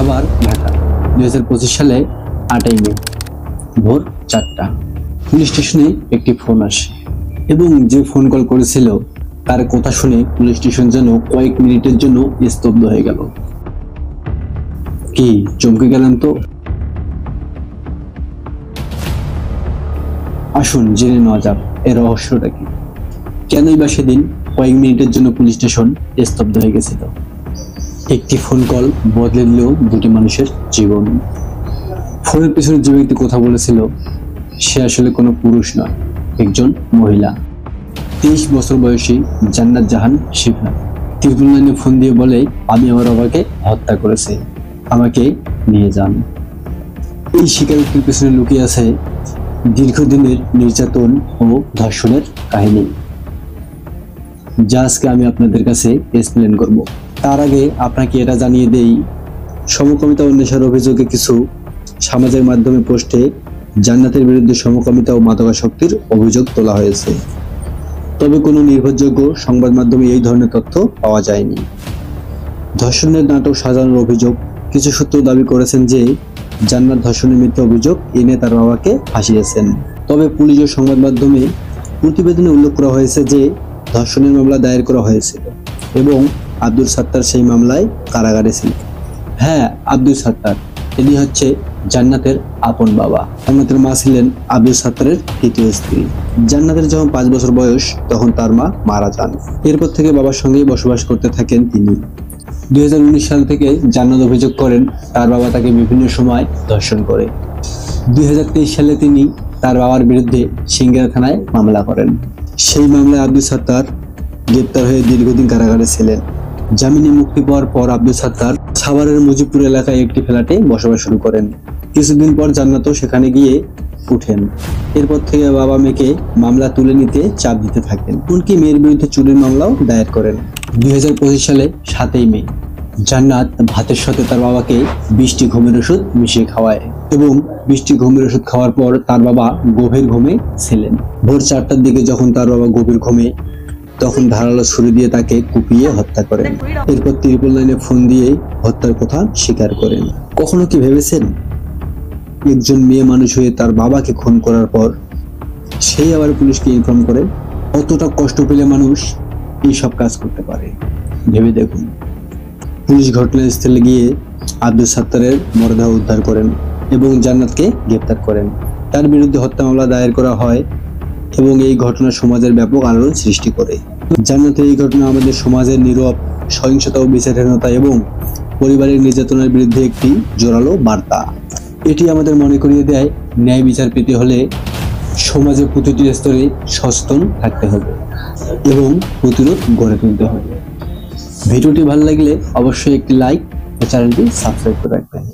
সাভার, ঢাকা। 2025 সালে 8ই মে ভোর 4টা পুলিশ স্টেশনে একটি ফোন আসে এবং যে ফোন কল করেছিল তার কথা শুনে পুলিশ স্টেশন যেন কয়েক মিনিটের জন্য স্তব্ধ হয়ে গেল। কি চমকে গেলেন তো? আসুন জেনে নেওয়া যাক এর রহস্যটা কি। কেনই বা সেদিন কয়েক মিনিটের জন্য পুলিশ স্টেশন স্তব্ধ হয়ে গেছিল? একটি ফোন কল বদলে দিল দুটি মানুষের জীবন। ফোনের পিছনে যে ব্যক্তি কথা বলেছিল সে আসলে কোনো পুরুষ নয়, একজন মহিলা। 23 বছর বয়সী জান্নাত জাহান শিফা 999 ফোন দিয়ে বলে, আমি আমার বাবাকে হত্যা করেছি, আমাকে নিয়ে যান। এই স্বীকারোক্তির পিছনে লুকিয়ে আছে দীর্ঘদিনের নির্যাতন ও ধর্ষণের কাহিনী, যা আজকে আমি আপনাদের কাছে এক্সপ্লেন করব। তার আগে আপনাকে এটা জানিয়ে দেই, সমকামিতা অন্বেষার অভিযোগে কিছু সামাজিক মাধ্যমে পোস্টে জান্নাতের বিরুদ্ধে সমকামিতা ও মাদকাসক্তির অভিযোগ তোলা হয়েছে। তবে কোনো নির্ভরযোগ্য সংবাদ মাধ্যমে এই ধরনের তথ্য পাওয়া যায়নি। ধর্ষণের নাটক সাজানোর অভিযোগ কিছু সূত্র দাবি করেছেন যে জান্নাত ধর্ষণের মিথ্যা অভিযোগ এনে তার বাবাকে ফাঁসিয়েছেন। তবে পুলিশ ও সংবাদ মাধ্যমে প্রতিবেদনে উল্লেখ করা হয়েছে যে ধর্ষণের মামলা দায়ের করা হয়েছিল এবং আব্দুল সাত্তার সেই মামলায় কারাগারে ছিলেন। হ্যাঁ, আব্দুল সাত্তার, ইনি হচ্ছে জান্নাতের আপন বাবা। জান্নাতের মা ছিলেন আব্দুল সাত্তারের তৃতীয় স্ত্রী। জান্নাতের যখন 5 বছর বয়স তখন তার মা মারা যান। এরপর থেকে বাবার সঙ্গেই বসবাস করতে থাকেন তিনি। 2019 সাল থেকে জান্নাত অভিযোগ করেন তার বাবা তাকে বিভিন্ন সময় ধর্ষণ করে। 2023 সালে তিনি তার বাবার বিরুদ্ধে সিংগাইর থানায় মামলা করেন। সেই মামলায় আব্দুল সাত্তার গ্রেপ্তার হয়ে দীর্ঘদিন কারাগারে ছিলেন। জামিনে মুক্তি পাওয়ার পর আব্দুল সাত্তার সাভারের মুজিবপুর এলাকায় একটি ফ্ল্যাটে বসবাস শুরু করেন। কিছুদিন পর জান্নাতও সেখানে গিয়ে উঠেন। এরপর থেকে বাবা মেয়েকে মামলা তুলে নিতে চাপ দিতে থাকেন, এমনকি মেয়ের বিরুদ্ধে চুরির মামলাও দায়ের করেন। 2025 সালে 7ই মে জান্নাত ভাতের সাথে তার বাবাকে 20টি ঘুমের ওষুধ মিশিয়ে খাওয়ায় এবং 20টি ঘুমের ওষুধ খাওয়ার পর তার বাবা গভীর ঘুমে ছিলেন। ভোর 4টার দিকে যখন তার বাবা গভীর ঘুমে, তখন ধারালো ছুরি দিয়ে তাকে কুপিয়ে হত্যা করেন। এরপর 999 ফোন দিয়ে হত্যার কথা স্বীকার করেন। কখনো কি ভেবেছেন একজন মেয়ে মানুষ হয়ে তার বাবাকে খুন করার পর সেই আবার পুলিশকে ইনফর্ম করে? কতটা কষ্ট পেলে মানুষ এই সব কাজ করতে পারে ভেবে দেখুন। পুলিশ ঘটনাস্থলে গিয়ে আব্দুল সাত্তারের মরদেহ উদ্ধার করেন এবং জান্নাতকে গ্রেপ্তার করেন। তার বিরুদ্ধে হত্যা মামলা দায়ের করা হয় এবং এই ঘটনা সমাজের ব্যাপক আলোড়ন সৃষ্টি করে। জান্নাতের এই ঘটনা আমাদের সমাজের নীরব সহিংসতা ও বিচারহীনতা এবং পরিবারের নির্যাতনের বিরুদ্ধে একটি জোরালো বার্তা। এটি আমাদের মনে করিয়ে দেয়, ন্যায় বিচার পেতে হলে সমাজের প্রতিটি স্তরে সচেতন থাকতে হবে এবং প্রতিরোধ গড়ে তুলতে হবে। ভিডিওটি ভালো লাগলে অবশ্যই একটি লাইক ও চ্যানেলটি সাবস্ক্রাইব করে রাখবেন।